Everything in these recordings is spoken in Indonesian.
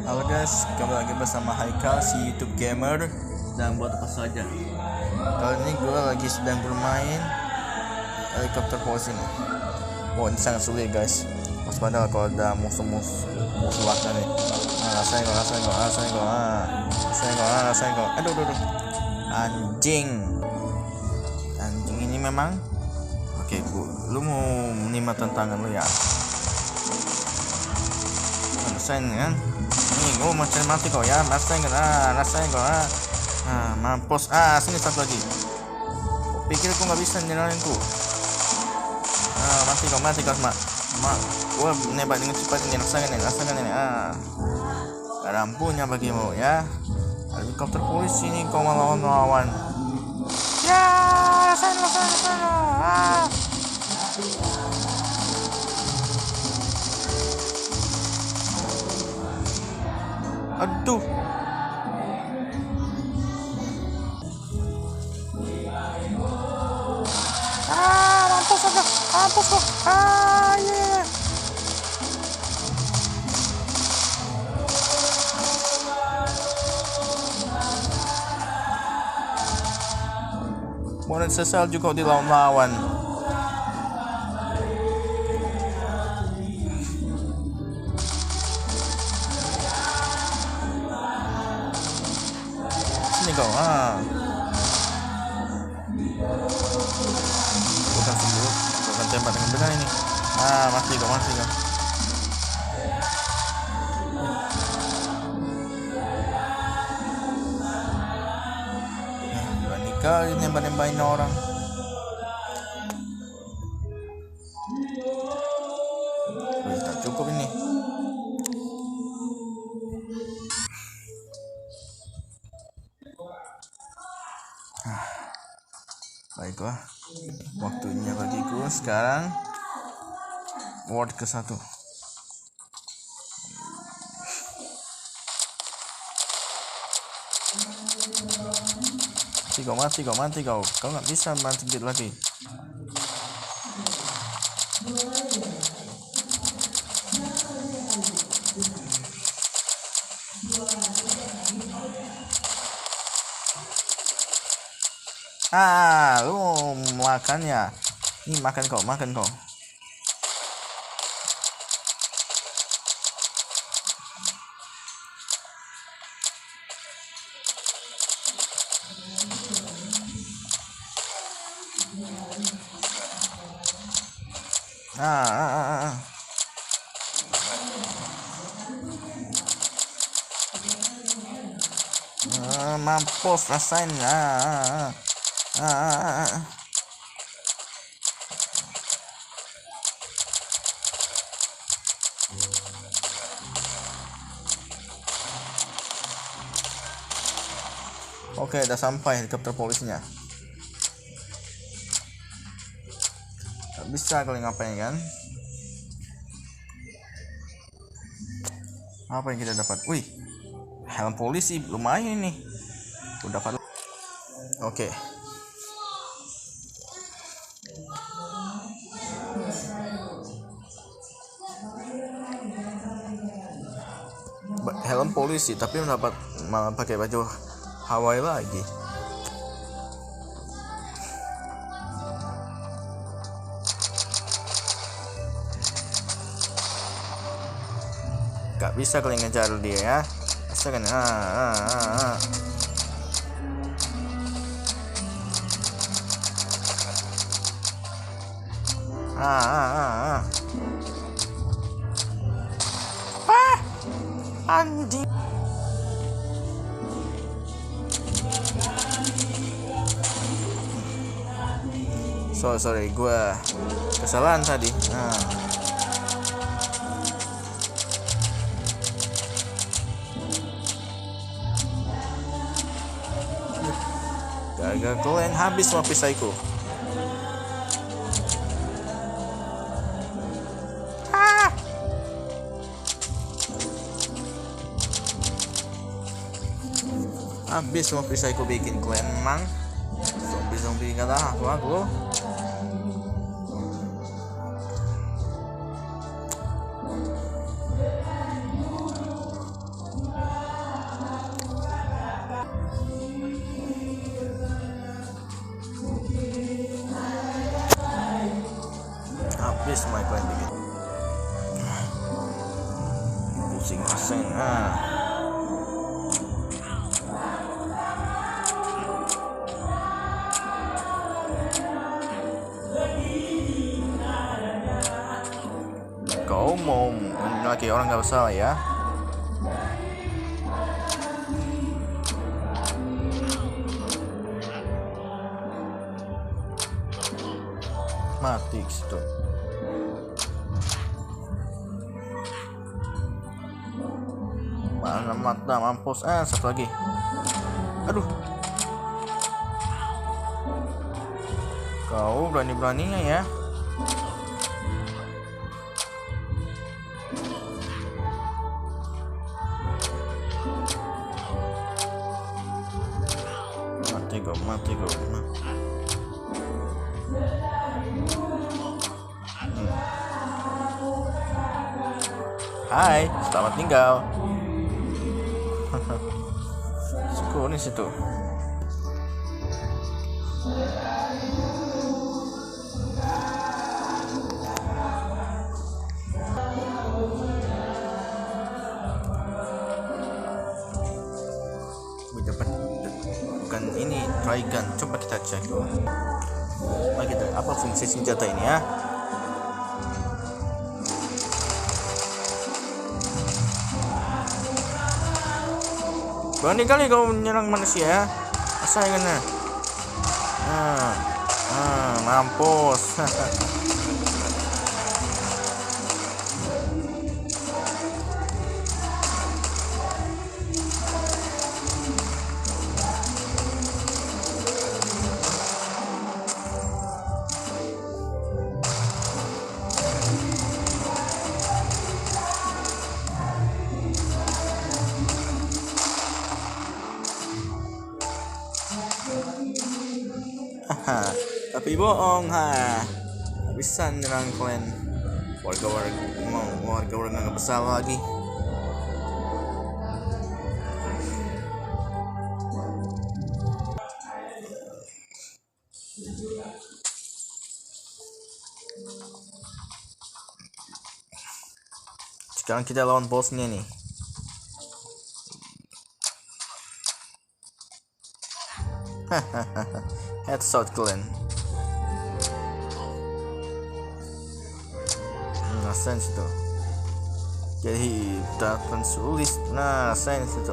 Halo guys, kembali lagi bersama Haikal si YouTube gamer. Dan buat apa saja, kali ini gue lagi sedang bermain helikopter polisi nih. Wah, ini sangat sulit guys. Waspada kalau ada musuh waktu nih. Rasain kok. Aduh. Anjing ini memang. Oke, lu mau menimba tantangan lu ya? Rasain kan? Nih, gue mati kok ya. Rasain kok. Mampus. Sini satu lagi. Pikir aku nggak bisa nyerahin ku. Mati kau gue nembak dengan cepat ini. Rasakan ini. Gak ada ampunnya bagimu ya. Helikopter polisi ini kau melawan. Ya, rasain. Aduh. Mampus kok. Yeah. Monet sesal juga dilawan. Sini kau. Bukan tembak dengan benar ini. Mati kau. Berani kali nembak-nembakin orang. Tak cukup ini. Baiklah, waktunya bagiku sekarang word ke-1. Mati kau nggak bisa bangkit lagi. Lu makan ya? Ini makan kau. Mampus, rasain. Oke, udah sampai helikopter polisinya. Gak bisa kalau ngapain kan? Apa yang kita dapat? Wih, helm polisi lumayan nih. Udah dapat. Oke. Helm polisi tapi mendapat malah pakai baju Hawaii lagi. Gak bisa kalian ngejar dia ya. Asalkan anjing. Sorry, gue kesalahan tadi. Gagal kalian habis semua pisaiku. Habis semua pisaiku bikin kalian emang zombie gak lah aku. semua kalian bikin. Pusing rasain. Kau mau laki orang nggak bersalah ya? Mati situ. Mana mata mampus. Satu lagi. Aduh. Kau berani-beraninya ya. Mati go. Hai, selamat tinggal. Suku ini situ. Dapat bukan ini try gun. Coba kita cek dulu. Apa fungsi senjata ini ya? Berani kali kau menyerang manusia. Asal kena. Mampus. Tapi bohong, bisa nyerang kalian warga nggak bersalah lagi. Sekarang kita lawan bosnya nih. Headshot kalian. Rasain situ. Jadi datang sulit. Rasain situ.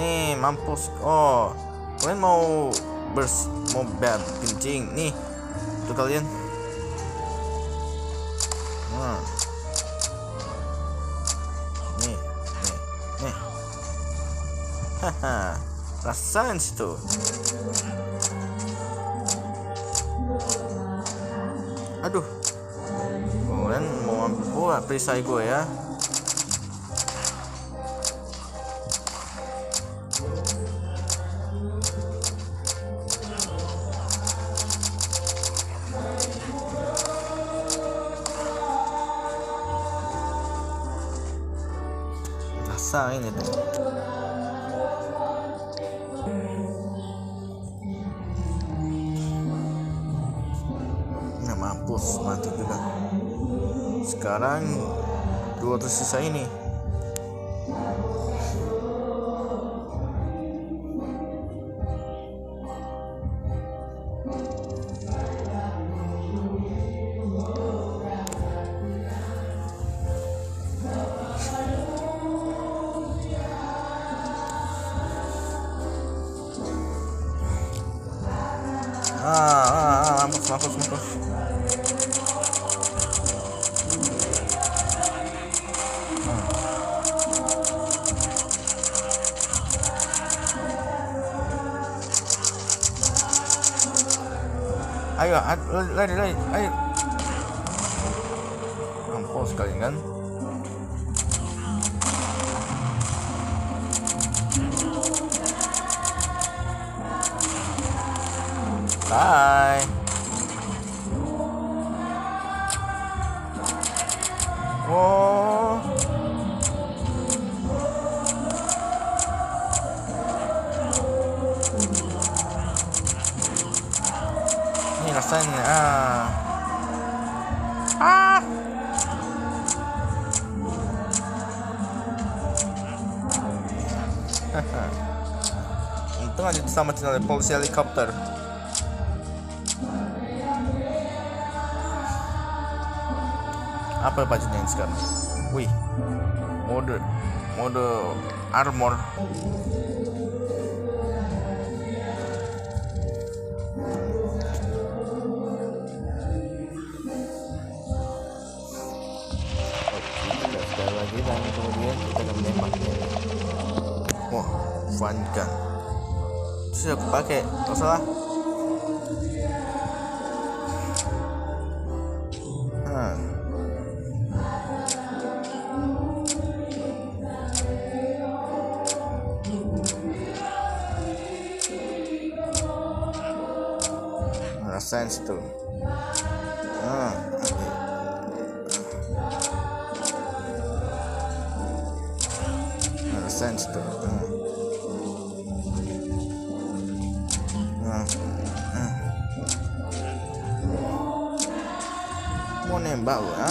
Nih mampus. Oh, kalian mau bad kencing nih. Tuh kalian. Nih. Rasain situ. Aduh, kalian mau ambil bola perisai gue ya? Rasain itu. Mampus, mati juga. Sekarang 2 tersisa ini. Mampus. Ayo, lari, ayo. Mampus kalian kan? Bye. Oh. Ini rasanya. Untung aja diselamatin oleh polisi helikopter. Apa bajunya ini sekarang? Wih, mode armor. Oke, sekali lagi dan kemudian kita akan menembaknya. Wah, fun gun. Sudah aku pakai, nggak salah. Rasain situ. Rasain situ. Mau nembak lu ya?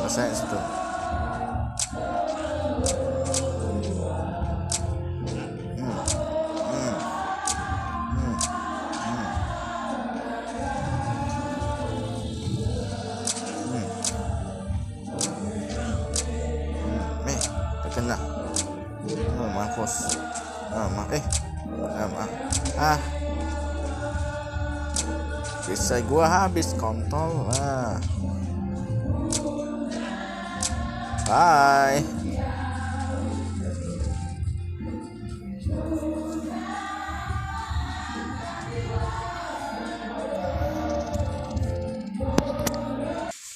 Rasain situ. Kena. Mampus. Bisa gua habis kontol. Bye.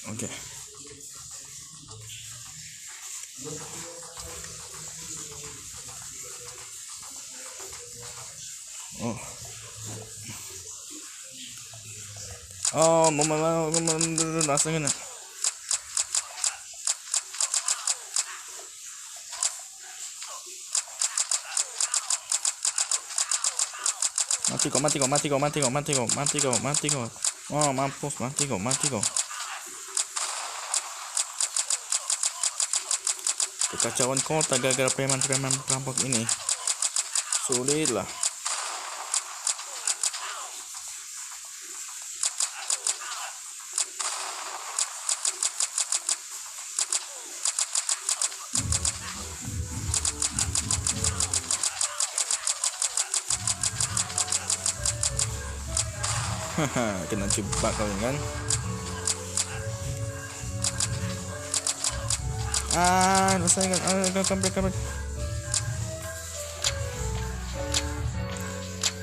Oke. Rasanya mati kok. Oh, mampus, mati kok. Kekacauan kota gara-gara preman-preman perampok ini. Sulit lah. Kena jebak kalian kan. Rasanya kan.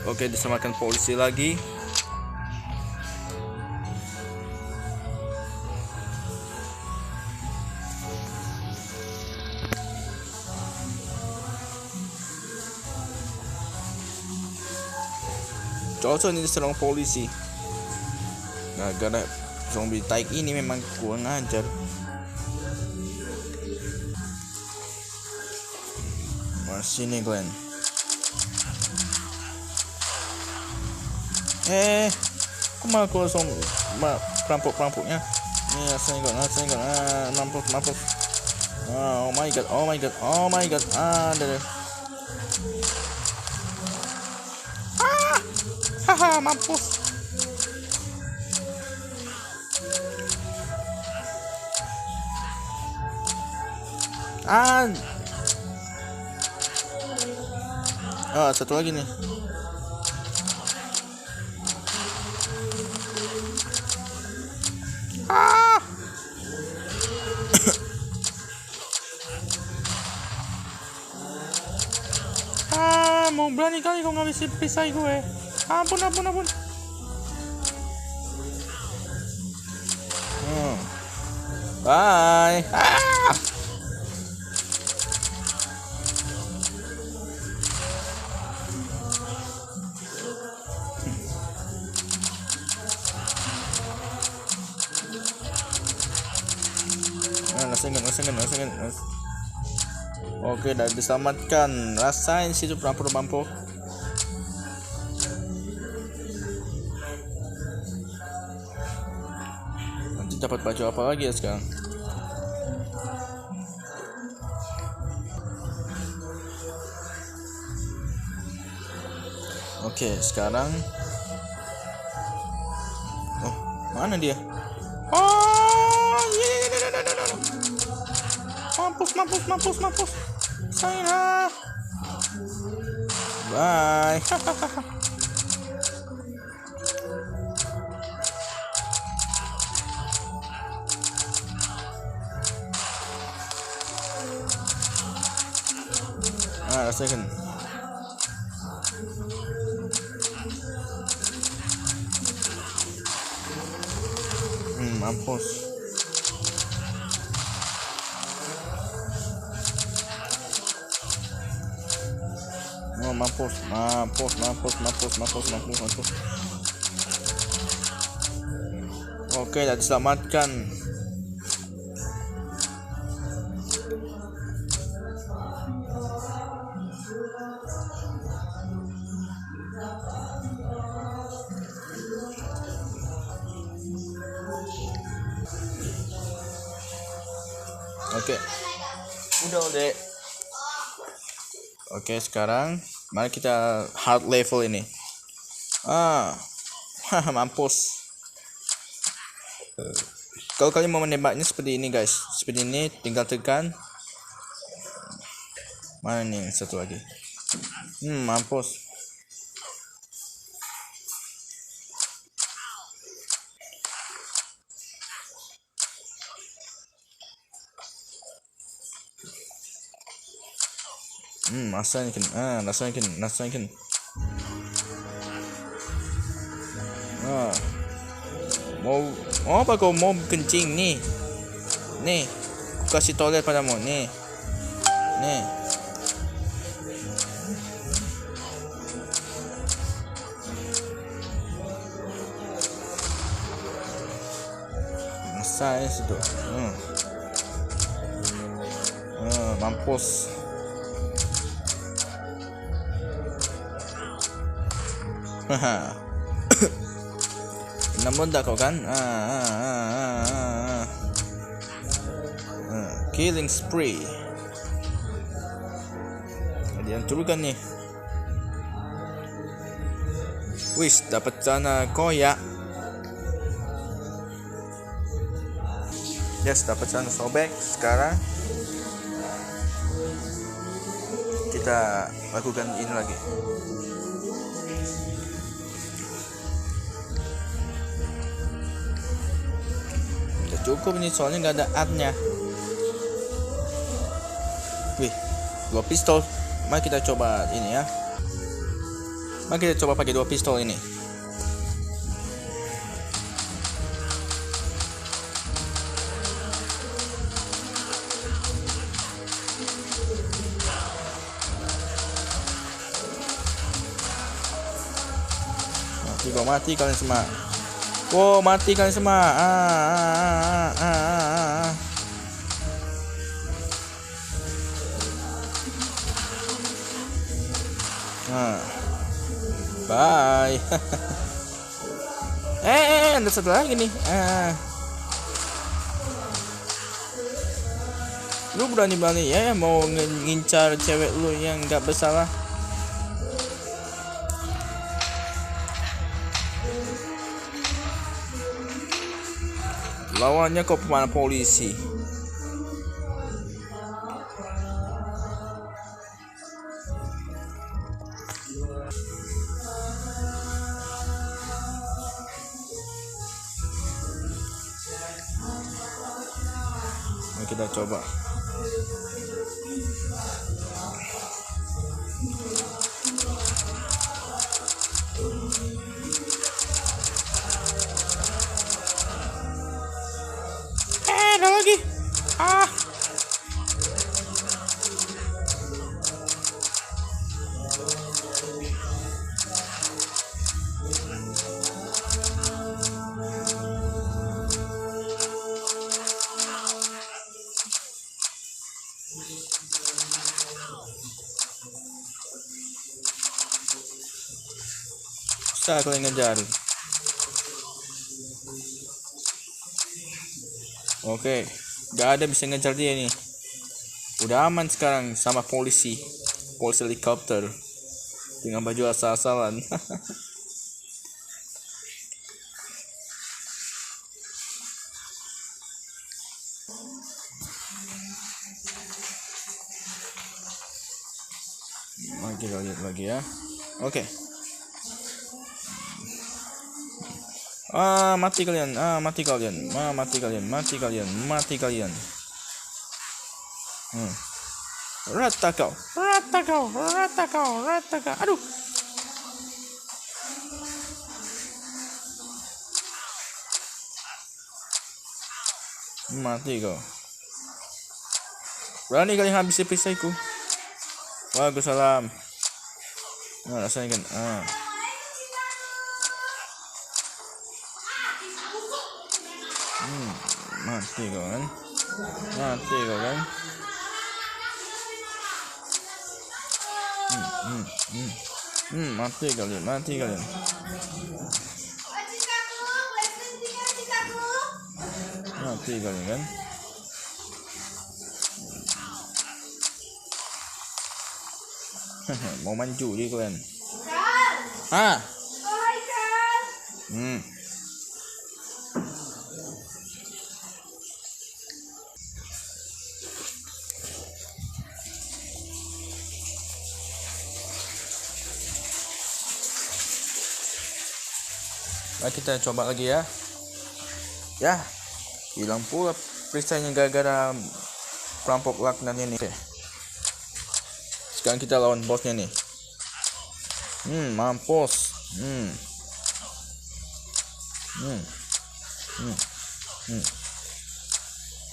Oke, diselamatkan polisi lagi. Cocok ini diserang polisi. Gara-gara zombie type ini memang kurang ajar. Sini Glenn. Kok malah kosong perampok-perampoknya. Nih rasanya kok. Mampus. Oh my god. Ada. Haha, mampus. Satu lagi nih. Mau berani kali kau ngabisin pisai gue. Ampun. Bye. Rasain. Oke, udah diselamatkan. Rasain situ perampok. dapat baju apa lagi ya sekarang? Oke, sekarang oh, mana dia? Oh, mampus. Saya. Bye. Rasakan. Mampus. Oh, mampus. Oke, dah diselamatkan. Oke. Udah, Dek. Oke, sekarang mari kita hard level ini. Mampus. Kalau kalian mau menembaknya seperti ini, guys. Seperti ini, tinggal tekan. Mana nih satu lagi? Mampus. Rasakan. Mau apa kau mau kencing nih? Nih, aku kasih toilet padamu nih. Saya situ. Mampus. Namun tak kau kan? Killing spree. Ada yang turunkan nih. Wis, dapat sana koyak. Yes, dapat sana sobek. Sekarang kita lakukan ini lagi. Udah cukup ini soalnya nggak ada artnya. Wih, 2 pistol. Mari kita coba ini ya. Mari kita coba pakai 2 pistol ini. Mati kalian semua. Wow, mati kalian semua. Bye. Ada satu lagi nih. Lu berani-berani ya mau ngincar cewek lu yang nggak bersalah. Lawannya kok pemanah polisi. Mari kita coba. Ada lagi. Bisa kalian ngejar. Oke, gak ada bisa ngejar dia nih. Udah aman sekarang sama polisi helikopter dengan baju asal-asalan. Kita lihat lagi ya. Oke. Mati kalian. Mati kalian. Rata kau. Aduh. Mati kau. Berani kalian habisi perisaiku. Waalaikumsalam. Rasanya kan. Mati kau kan. Mati kalian. Mati kalian kan. Mau maju dia kalian. Nah, kita coba lagi ya. Ya, hilang pula perisainya gara-gara perampok laknat ini. Oke. Sekarang kita lawan bosnya nih. Mampus.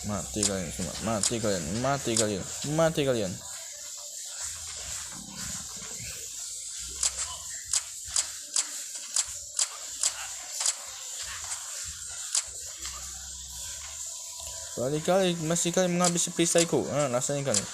Mati kalian semua. Mati kalian. Kali masih kalian menghabisi perisaiku. Rasanya kalian.